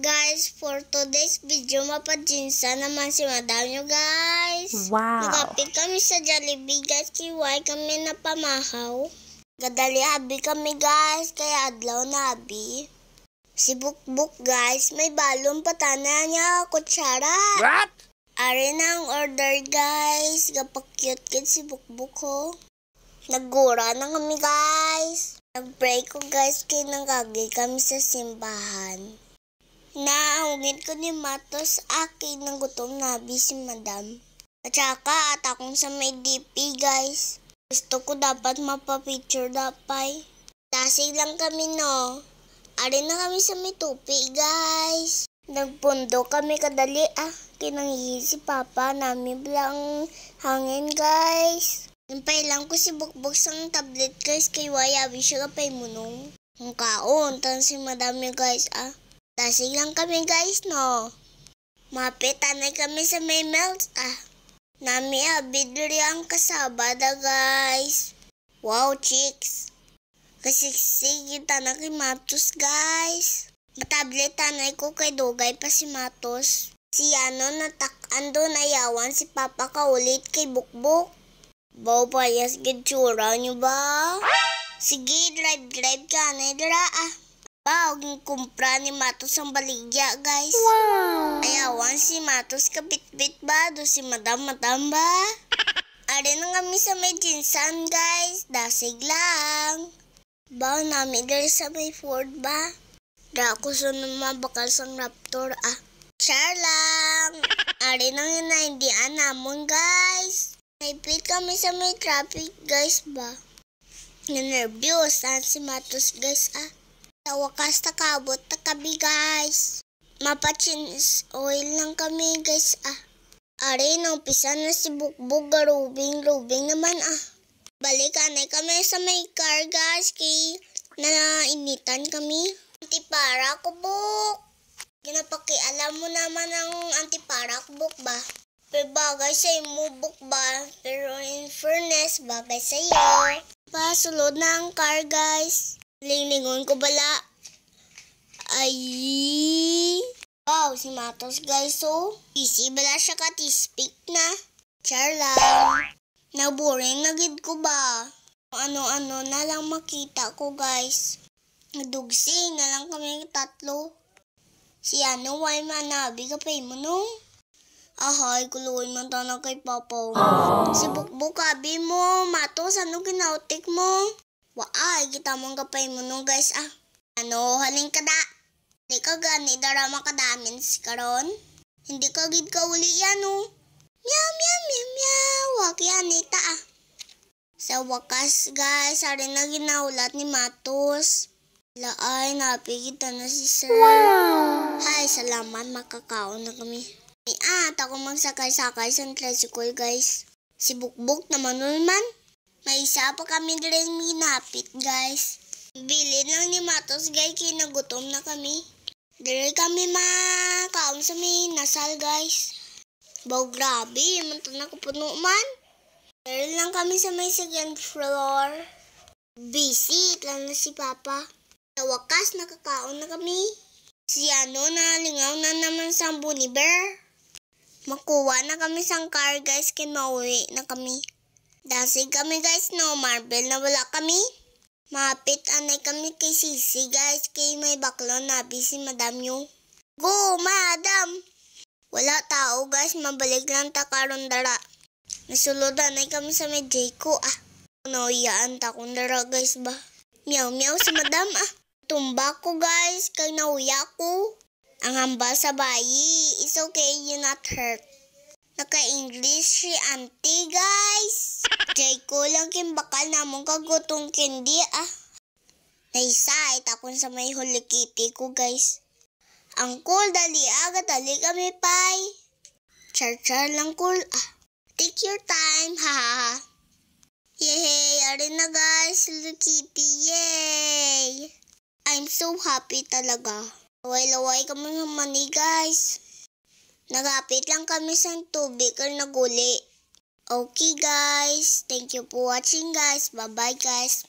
Guys, for today's video, mapadjinsa naman si madam nyo, guys. Wow. Nagapit kami sa Jollibee, guys. Kiway kami na pamahaw. Gadali abi kami, guys. Kaya adlaw na abi. Si Bukbuk, guys, may balon patana niya, kutsara. What? Ari na ang order, guys. Gapak-cute kid si Bukbuk, ho. Naggura na kami, guys. Nag-pray ko, guys, kaya nagagay kami sa simbahan. Naawagin ko ni Matos akin ng gutom na abi si madam. At saka at akong sa may DP, guys. Gusto ko dapat mapapicture dapay. Tasig lang kami, no. Ari na kami sa may tupi, guys. Nagpundo kami kadali, kinanghihi si Papa namin bilang hangin, guys. Nampay lang ko si Bukbuk sang tablet, guys. Kay wayabi siya kapay munong. Ang kaon, tan si madam niya, guys, Tasig lang kami, guys, no. Mapit, tanay kami sa may melt, Nami, bidri ang kasabada, guys. Wow, chicks. Kasiksig, tanay kay Matos, guys. Matablet, tanay ko kay Dugay pa si Matos. Si natakan doon, ayawan si Papa kaulit kay Bukbuk. Baw payas, gitsura nyo ba? Sige, drive ka na, dira, Huwag kumpra ni Matos ang baligya, guys. Wow! Ayawan si Matos kapit-bit ba? Do si madam ba? Ari na kami sa may jinsan, guys. Dasig lang. Baw namin dari sa may Ford ba? Dako sunod mabakal sang Raptor, Char lang. Ari nang hinahindian namon, guys. Naipit kami sa may traffic, guys ba? Nanervyos si Matos, guys, Sa wakas takabot takabi, guys. Mapachins oil lang kami, guys, Ari, naumpisa na si Bukbuk, garubing naman, Balikanay kami sa may car, guys, kay nainitan kami. Antipara ko, Buk. Ginapakialam mo naman ang antipara ko, Buk, ba? Pero bagay sa imo, Buk, ba? Pero in fairness, bagay sa iyo. Pasulod na ang car, guys. Linglingon ko bala. Ay. Wow, si Matos, guys, Easy bala siya speak na. Char lang. Naboring na gid ko ba? Ano na lang makita ko, guys. Nadugsing na lang kami tatlo. Si way manabi ka pa mo, no? Ahay, kuluin man tanong kay Papa. Si Bukbuk, abi mo. Matos, ano ginautik mo? Waay, kita mong kapay mo nung, guys, haling kada. Hindi ka gani, darama kadamin karon. Hindi ka gid ka uli yan, Meow. Waki anita, Sa wakas, guys, ari na ginaulat ni Matos. Laay, napikita na si Sir. Wow! Hay, salamat, makakaon na kami. Ako magsakay-sakay sa tricycle, guys. Si Bukbuk naman man. May isa pa kami rin minapit, guys. Bili lang ni Matos, guys, kaya nagutom na kami. Dire kami makaon sa may nasal, guys. Baw, grabe, manto na kapuno man. Dire lang kami sa may second floor. Busy, lang na si Papa. Sa wakas, nakakaon na kami. Si nalingaw na naman sa Bunny Bear. Makuha na kami sa car, guys, kaya mauwi na kami. Dasig kami, guys, no. Marble na wala kami. Mapit anay kami kay Sisi, guys. Kay may baklo nabi si madam nyo. Go, madam! Wala tao, guys. Mabalik lang takaron dara. Nasulod anay kami sa may Jayco, Nauyaan takong dara, guys, ba? Meow si madam, Tumba ko, guys. Kay nauya ko. Ang hamba sa bayi. It's okay, you're not hurt. Naka-English si auntie, guys. Jayco lang bakal namong kagutong candy, Naisait akong sa may Hello Kitty ko, guys. Ang cool, dali kami, pay. Char lang cool, Take your time, ha. Yay, ari na, guys. Hello Kitty, yay. I'm so happy talaga. Laway kami ng money, guys. Nagapit lang kami sa tubig or naguli. Okay, guys. Thank you for watching, guys. Bye-bye, guys.